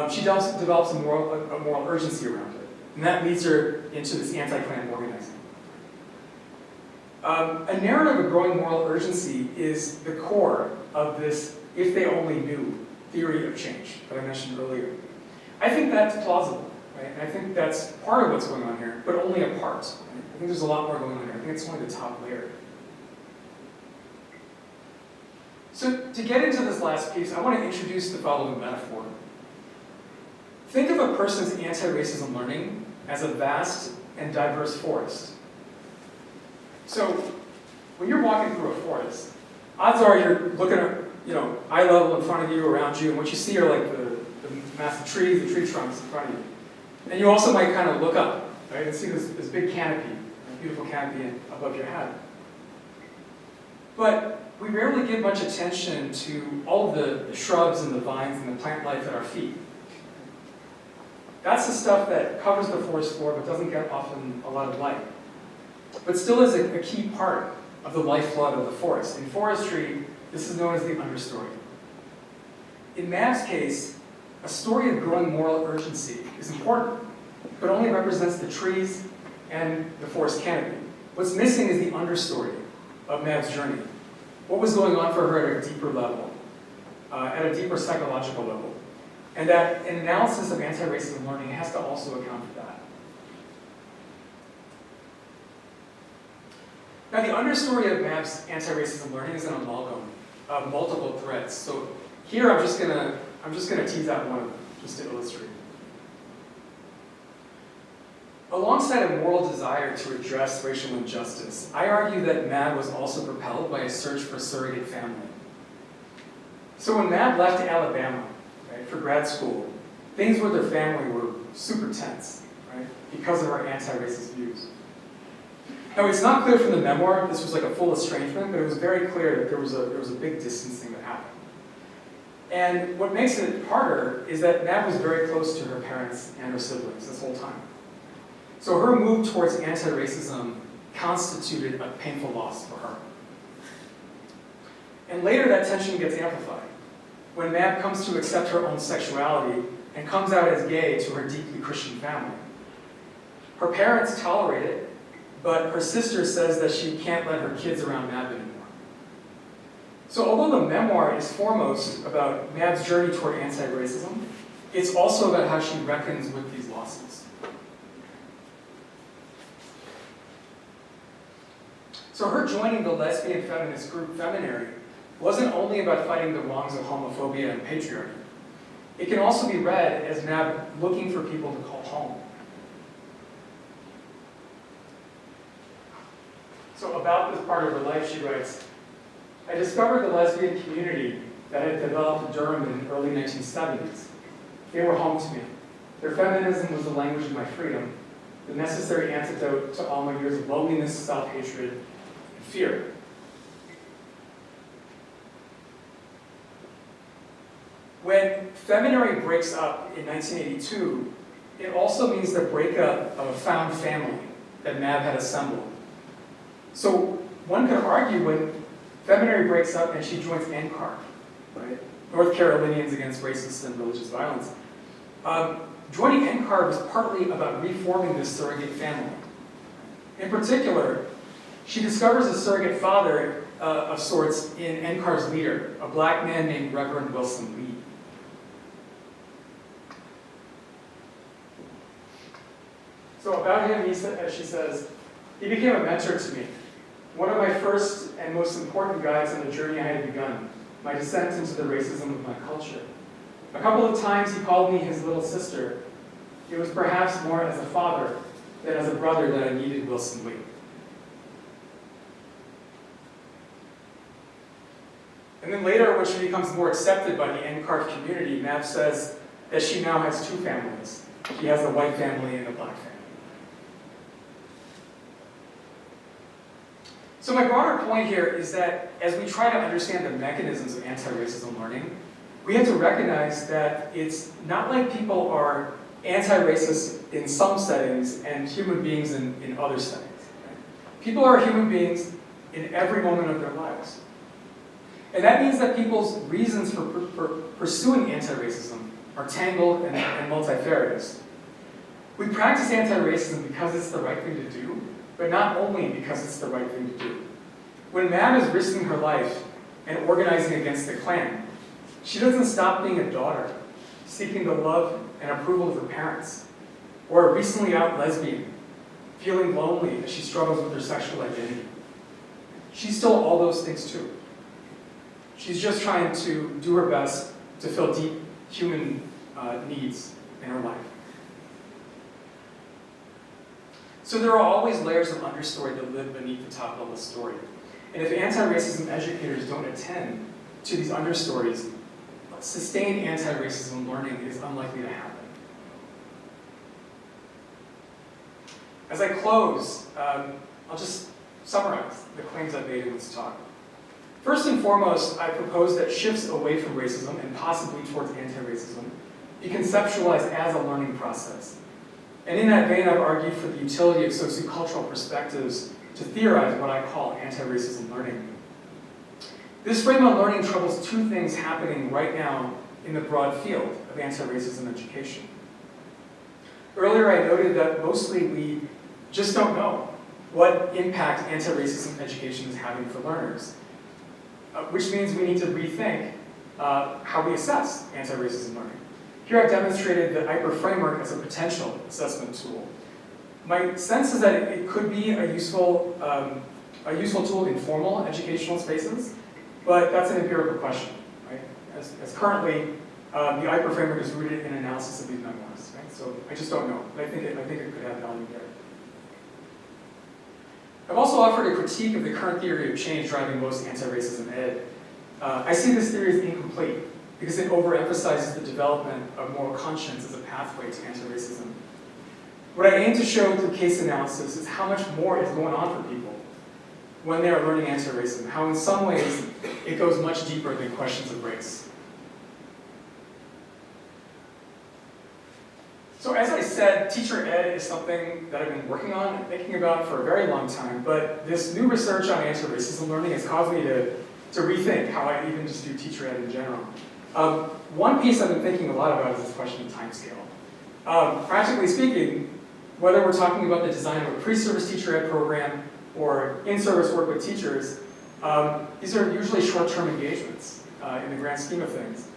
she develops a moral urgency around it. And that leads her into this anti-Klan organizing. A narrative of growing moral urgency is the core of this if they only knew theory of change that I mentioned earlier. I think that's plausible. Right? And I think that's part of what's going on here, but only a part. Right? I think there's a lot more going on here. I think it's only the top layer. So to get into this last piece, I want to introduce the following metaphor. Think of a person's anti-racism learning as a vast and diverse forest. So when you're walking through a forest, odds are you're looking at, eye level in front of you, around you, and what you see are like the massive trees, the tree trunks in front of you. And you also might kind of look up, right, and see this big canopy, a beautiful canopy above your head. But we rarely give much attention to all of the shrubs and the vines and the plant life at our feet. That's the stuff that covers the forest floor but doesn't get often a lot of light, but still is a key part of the lifeblood of the forest. In forestry, this is known as the understory. In Mab's case, a story of growing moral urgency is important, but only represents the trees and the forest canopy. What's missing is the understory of Mab's journey. What was going on for her at a deeper level, at a deeper psychological level. And that an analysis of anti-racism learning has to also account for that. Now, the understory of Mab's anti-racism learning is an amalgam of multiple threads. So here I'm just gonna tease out one of them, just to illustrate. Alongside a moral desire to address racial injustice, I argue that Mab was also propelled by a search for surrogate family. So when Mab left Alabama, right, for grad school, things with her family were super tense, right, because of her anti-racist views. Now, it's not clear from the memoir this was like a full estrangement, but it was very clear that there was a big distancing that happened. And what makes it harder is that Mab was very close to her parents and her siblings this whole time. So her move towards anti-racism constituted a painful loss for her. And later that tension gets amplified when Mab comes to accept her own sexuality and comes out as gay to her deeply Christian family. Her parents tolerate it, but her sister says that she can't let her kids around Mab anymore. So although the memoir is foremost about Mab's journey toward anti-racism, it's also about how she reckons with these losses. So her joining the lesbian feminist group Feminary wasn't only about fighting the wrongs of homophobia and patriarchy. It can also be read as Mab looking for people to call home. So about this part of her life, she writes, I discovered the lesbian community that had developed in Durham in the early 1970s. They were home to me. Their feminism was the language of my freedom, the necessary antidote to all my years of loneliness, self-hatred, and fear. When Feminary breaks up in 1982, it also means the breakup of a found family that Mab had assembled. So one could argue when Feminary breaks up and she joins NCARF, right? North Carolinians Against Racist and Religious Violence. Joining NCARF is partly about reforming this surrogate family. In particular, she discovers a surrogate father of sorts in NCARF's leader, a black man named Reverend Wilson Lee. So about him, as she says, he became a mentor to me. One of my first and most important guides on the journey I had begun, my descent into the racism of my culture. A couple of times he called me his little sister. It was perhaps more as a father than as a brother that I needed Wilson Lee. And then later, when she becomes more accepted by the NCARF community, Mab says that she now has two families. She has a white family and a black family. So my broader point here is that as we try to understand the mechanisms of anti-racism learning, we have to recognize that it's not like people are anti-racist in some settings and human beings in other settings. Right? People are human beings in every moment of their lives. And that means that people's reasons for pursuing anti-racism are tangled and multifarious. We practice anti-racism because it's the right thing to do, but not only because it's the right thing to do. When Mab is risking her life and organizing against the Klan, she doesn't stop being a daughter, seeking the love and approval of her parents, or a recently out lesbian, feeling lonely as she struggles with her sexual identity. She's still all those things too. She's just trying to do her best to fill deep human needs in her life. So there are always layers of understory that live beneath the top of the story. And if anti-racism educators don't attend to these understories, sustained anti-racism learning is unlikely to happen. As I close, I'll just summarize the claims I've made in this talk. First and foremost, I propose that shifts away from racism and possibly towards anti-racism be conceptualized as a learning process. And in that vein, I've argued for the utility of sociocultural perspectives to theorize what I call anti-racism learning. This frame of learning troubles two things happening right now in the broad field of anti-racism education. Earlier, I noted that mostly we just don't know what impact anti-racism education is having for learners, which means we need to rethink how we assess anti-racism learning. Here I've demonstrated the IPER framework as a potential assessment tool. My sense is that it could be a useful tool in formal educational spaces, but that's an empirical question, right? As currently, the IPER framework is rooted in analysis of these memoirs, right? So I just don't know, but I think it could have value there. I've also offered a critique of the current theory of change driving most anti-racism ed. I see this theory as incomplete because it overemphasizes the development of moral conscience as a pathway to anti-racism. What I aim to show through case analysis is how much more is going on for people when they are learning anti-racism, how in some ways it goes much deeper than questions of race. So as I said, teacher ed is something that I've been working on and thinking about for a very long time, but this new research on anti-racism learning has caused me to rethink how I even just do teacher ed in general. One piece I've been thinking a lot about is this question of timescale. Practically speaking, whether we're talking about the design of a pre-service teacher ed program or in-service work with teachers, these are usually short-term engagements in the grand scheme of things.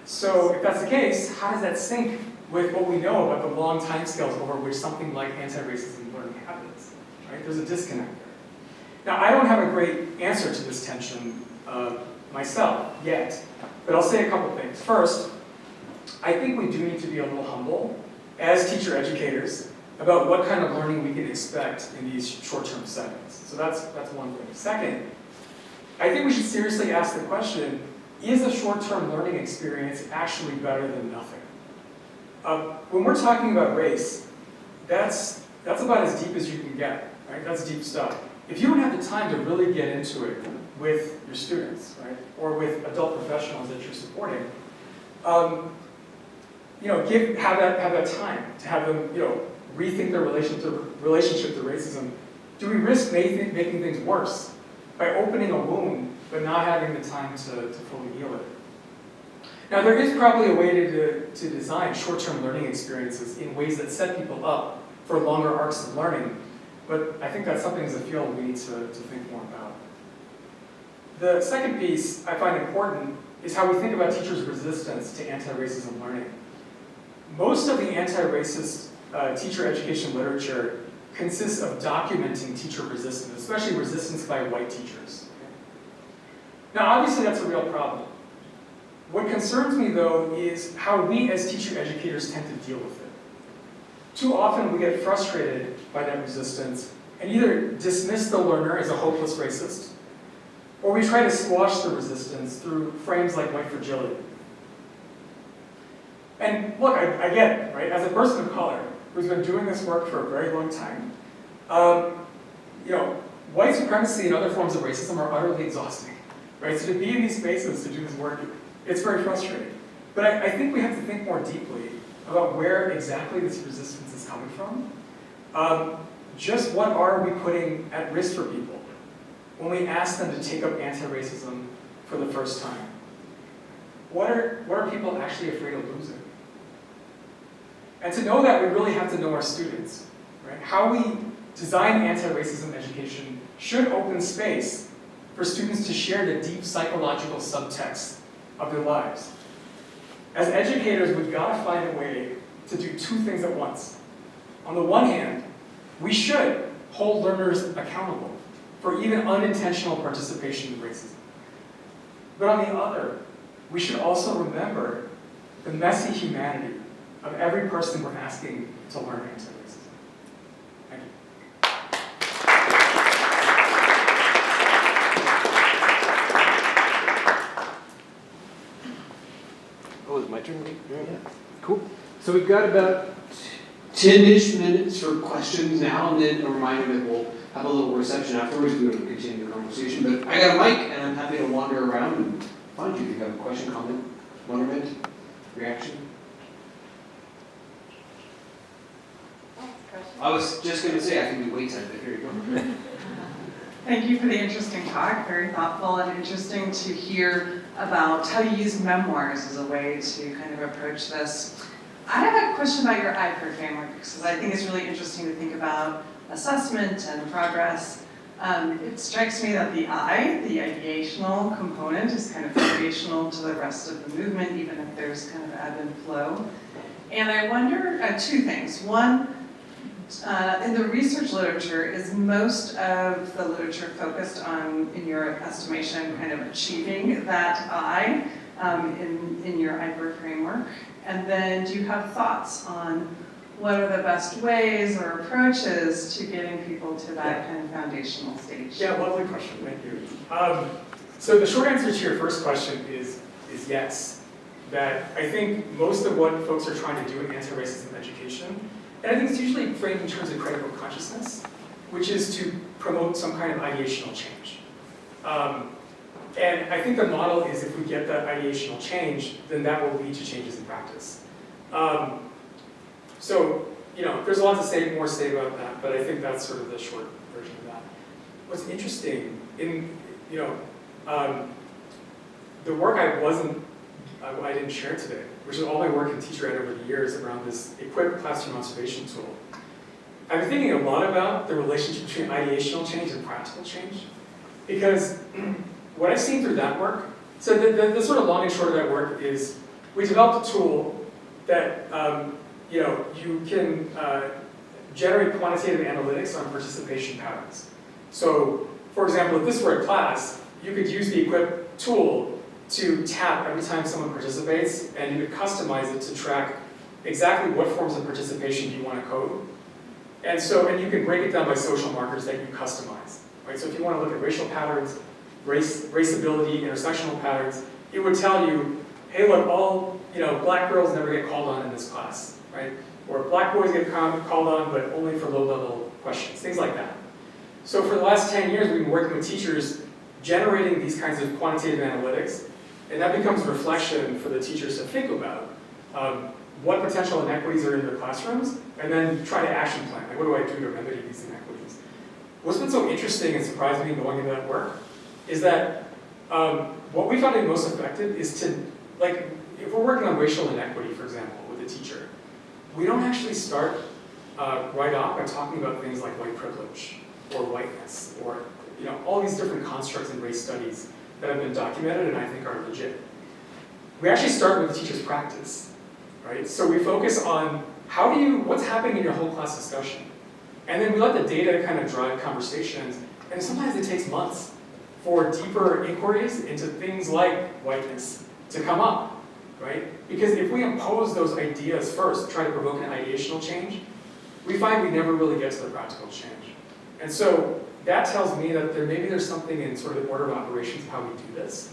So if that's the case, how does that sync with what we know about the long timescales over which something like anti-racism learning happens? Right? There's a disconnect there. Now, I don't have a great answer to this tension myself yet, but I'll say a couple things. First, I think we do need to be a little humble as teacher educators about what kind of learning we can expect in these short-term settings. So that's one thing. Second, I think we should seriously ask the question, is a short-term learning experience actually better than nothing? When we're talking about race, that's about as deep as you can get, right? That's deep stuff. If you don't have the time to really get into it with your students, right, or with adult professionals that you're supporting, have that time to have them, rethink their relationship to racism. Do we risk making things worse by opening a wound but not having the time to fully heal it? Now, there is probably a way to design short-term learning experiences in ways that set people up for longer arcs of learning, but I think that's something as a field we need to think more about. The second piece I find important is how we think about teachers' resistance to anti-racism learning. Most of the anti-racist teacher education literature consists of documenting teacher resistance, especially resistance by white teachers. Now, obviously that's a real problem. What concerns me, though, is how we as teacher educators tend to deal with it. Too often we get frustrated by that resistance and either dismiss the learner as a hopeless racist, or we try to squash the resistance through frames like white fragility. And look, I get it, right? As a person of color who's been doing this work for a very long time, white supremacy and other forms of racism are utterly exhausting, right? So to be in these spaces to do this work, it's very frustrating. But I think we have to think more deeply about where exactly this resistance is coming from. Just what are we putting at risk for people when we ask them to take up anti-racism for the first time? What are people actually afraid of losing? And to know that, we really have to know our students, right? How we design anti-racism education should open space for students to share the deep psychological subtext of their lives. As educators, we've got to find a way to do two things at once. On the one hand, we should hold learners accountable for even unintentional participation in racism. But on the other, we should also remember the messy humanity of every person we're asking to learn anti-racism. Thank you. Oh, is it my turn? Yeah. Cool. So we've got about 10-ish minutes for questions now, and then a reminder that we'll have a little reception afterwards, we would continue the conversation. But I got a mic, and I'm happy to wander around and find you if you have a question, comment, wonderment, reaction. I was just going to say, I think we wait time, but here you go. Thank you for the interesting talk, very thoughtful and interesting to hear about how you use memoirs as a way to kind of approach this. I have a question about your IPER framework, because I think it's really interesting to think about assessment and progress. It strikes me that the ideational component, is kind of foundational to the rest of the movement, even if there's kind of ebb and flow. And I wonder two things. One, in the research literature, is most of the literature focused on, in your estimation, kind of achieving that I in your IPER framework? And then do you have thoughts on what are the best ways or approaches to getting people to that kind of foundational stage? Yeah, lovely question, thank you. So the short answer to your first question is yes. That I think most of what folks are trying to do in anti-racism education, and I think it's usually framed in terms of critical consciousness, which is to promote some kind of ideational change. And I think the model is if we get that ideational change, then that will lead to changes in practice. So, there's a lot to say, more to say about that, but I think that's sort of the short version of that. What's interesting in, the work I didn't share today, which is all my work in teacher ed over the years around this equipped classroom observation tool. I've been thinking a lot about the relationship between ideational change and practical change, because what I've seen through that work, so the sort of long and short of that work is we developed a tool that you can generate quantitative analytics on participation patterns. So, for example, if this were a class, you could use the equip tool to tap every time someone participates, and you could customize it to track exactly what forms of participation you want to code. And you can break it down by social markers that you customize. Right? So if you want to look at racial patterns, raceability, intersectional patterns, it would tell you, hey, look, all black girls never get called on in this class, right? Or black boys get called on, but only for low-level questions, things like that. So for the last 10 years, we've been working with teachers generating these kinds of quantitative analytics, and that becomes a reflection for the teachers to think about what potential inequities are in their classrooms, and then try to action plan. Like, what do I do to remedy these inequities? What's been so interesting and surprised me going into that work is that what we found to be most effective is to, if we're working on racial inequity, for example, with a teacher, we don't actually start right off by talking about things like white privilege or whiteness or all these different constructs in race studies that have been documented and I think are legit. We actually start with the teacher's practice, right? So we focus on what's happening in your whole class discussion. And then we let the data kind of drive conversations, and sometimes it takes months for deeper inquiries into things like whiteness to come up, right? Because if we impose those ideas first, try to provoke an ideational change, we find we never really get to the practical change. And so that tells me that maybe there's something in sort of the order of operations of how we do this,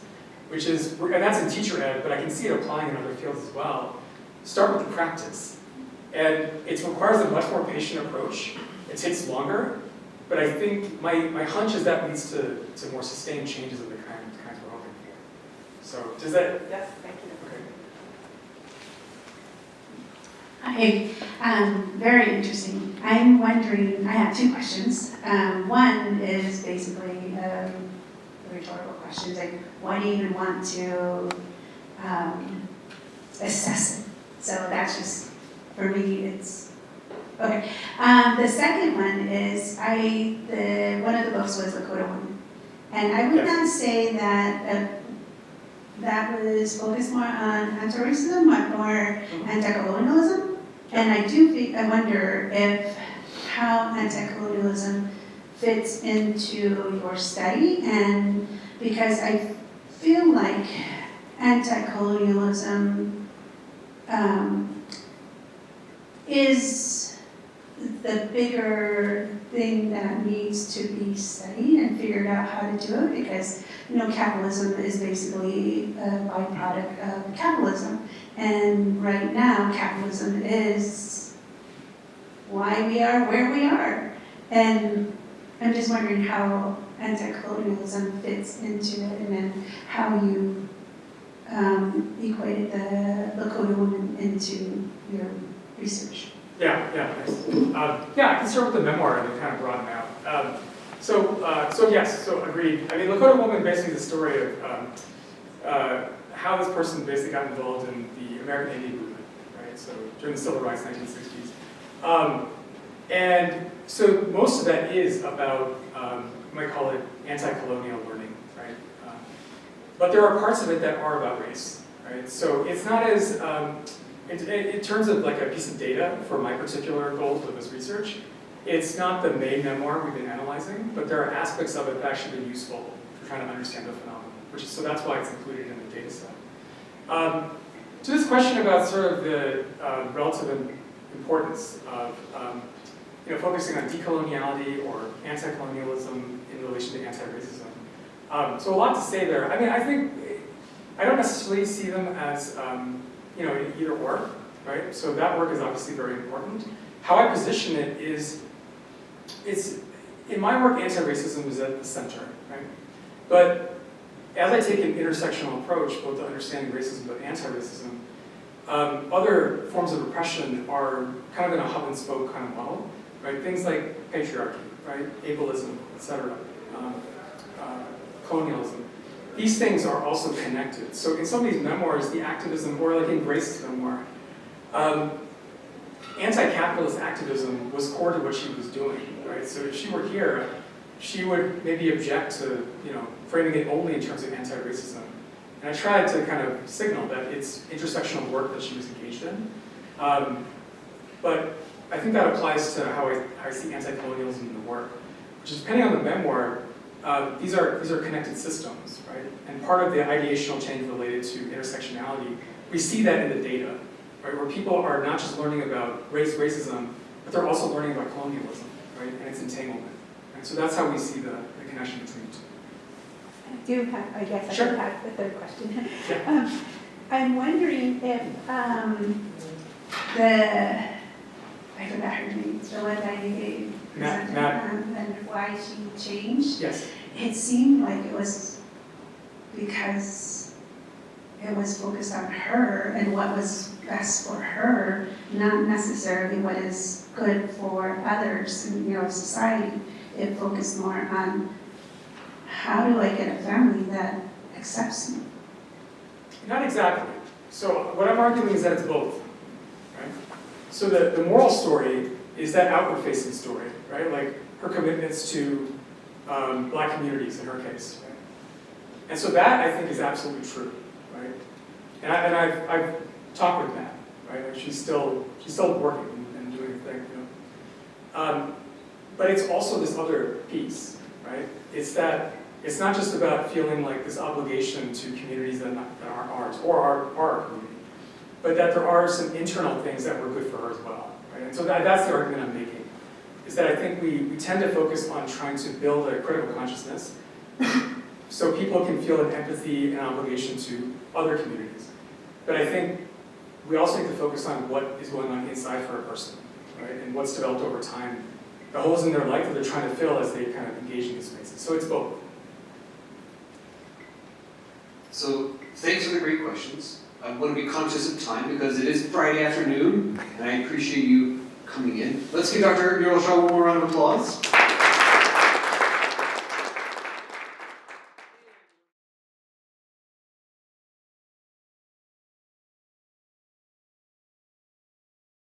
which is, and that's in teacher ed, but I can see it applying in other fields as well. Start with the practice. And it requires a much more patient approach. It takes longer, but I think my hunch is that leads to more sustained changes of the kinds we're hoping for. So does that? Yes, thank you. Hi, very interesting. I'm wondering, I have two questions. One is basically a rhetorical question, like why do you even want to assess it? So that's just, for me, it's, okay. The second one is, one of the books was Lakota Woman. And I would not say that that was focused more on anti-racism, but more anti-colonialism. And I wonder how anti-colonialism fits into your study, and because I feel like anti-colonialism is the bigger thing that needs to be studied and figured out how to do it, because capitalism is basically a byproduct of capitalism. And right now, capitalism is why we are where we are. And I'm just wondering how anti-colonialism fits into it, and then how you equated the Lakota woman into your research. Yeah, thanks. Yeah, I can start with the memoir and then kind of broaden out. So yes, so agreed. I mean, Lakota Woman basically is the story of how this person basically got involved in the American Indian movement, right? So during the Civil Rights 1960s. And so most of that is about, you might call it anti-colonial learning, right? But there are parts of it that are about race, right? So it's not as, in terms of like a piece of data for my particular goals with this research, it's not the main memoir we've been analyzing, but there are aspects of it that actually been useful for trying to understand the phenomenon, so that's why it's included in the data set. To this question about sort of the relative importance of focusing on decoloniality or anti-colonialism in relation to anti-racism. So a lot to say there. I mean, I don't necessarily see them as either or, right? So that work is obviously very important. How I position it is, in my work, anti-racism is at the center, right? But as I take an intersectional approach, both to understanding racism but anti-racism, other forms of oppression are kind of in a hub and spoke kind of model, right? Things like patriarchy, right? Ableism, etc., colonialism. These things are also connected. So in some of these memoirs, the activism, or like in Grace's memoir, anti-capitalist activism was core to what she was doing, right? So if she were here, she would maybe object to, framing it only in terms of anti-racism. And I tried to kind of signal that it's intersectional work that she was engaged in. But I think that applies to how I see anti-colonialism in the work, which is, depending on the memoir, these are connected systems, right? And part of the ideational change related to intersectionality, we see that in the data, right? Where people are not just learning about racism, but they're also learning about colonialism, right? And its entanglement. And so that's how we see the connection between the two. I do have, I guess I Sure. do have the third question. Yeah. I'm wondering if I forgot her name, the one that you presented, and why she changed. Yes. It seemed like it was because it was focused on her and what was best for her, not necessarily what is good for others in society. It focused more on how do I get a family that accepts me? Not exactly. So what I'm arguing is that it's both, right? So the moral story is that outward-facing story, right? Like her commitments to Black communities in her case, right? And so that, I think, is absolutely true, right? And I've talked with Matt, right? Like she's still working and doing her thing, But it's also this other piece, right? It's that it's not just about feeling like this obligation to communities that aren't ours, or our community, but that there are some internal things that were good for her as well, right? And so that's the argument I'm making, is that I think we tend to focus on trying to build a critical consciousness so people can feel an empathy and obligation to other communities. But I think we also need to focus on what is going on inside for a person, right? And what's developed over time, the holes in their life that they're trying to fill as they kind of engage in these spaces. So it's both. So thanks for the great questions. I want to be conscious of time because it is Friday afternoon, and I appreciate you coming in. Let's give Dr. Niral Shah one more round of applause.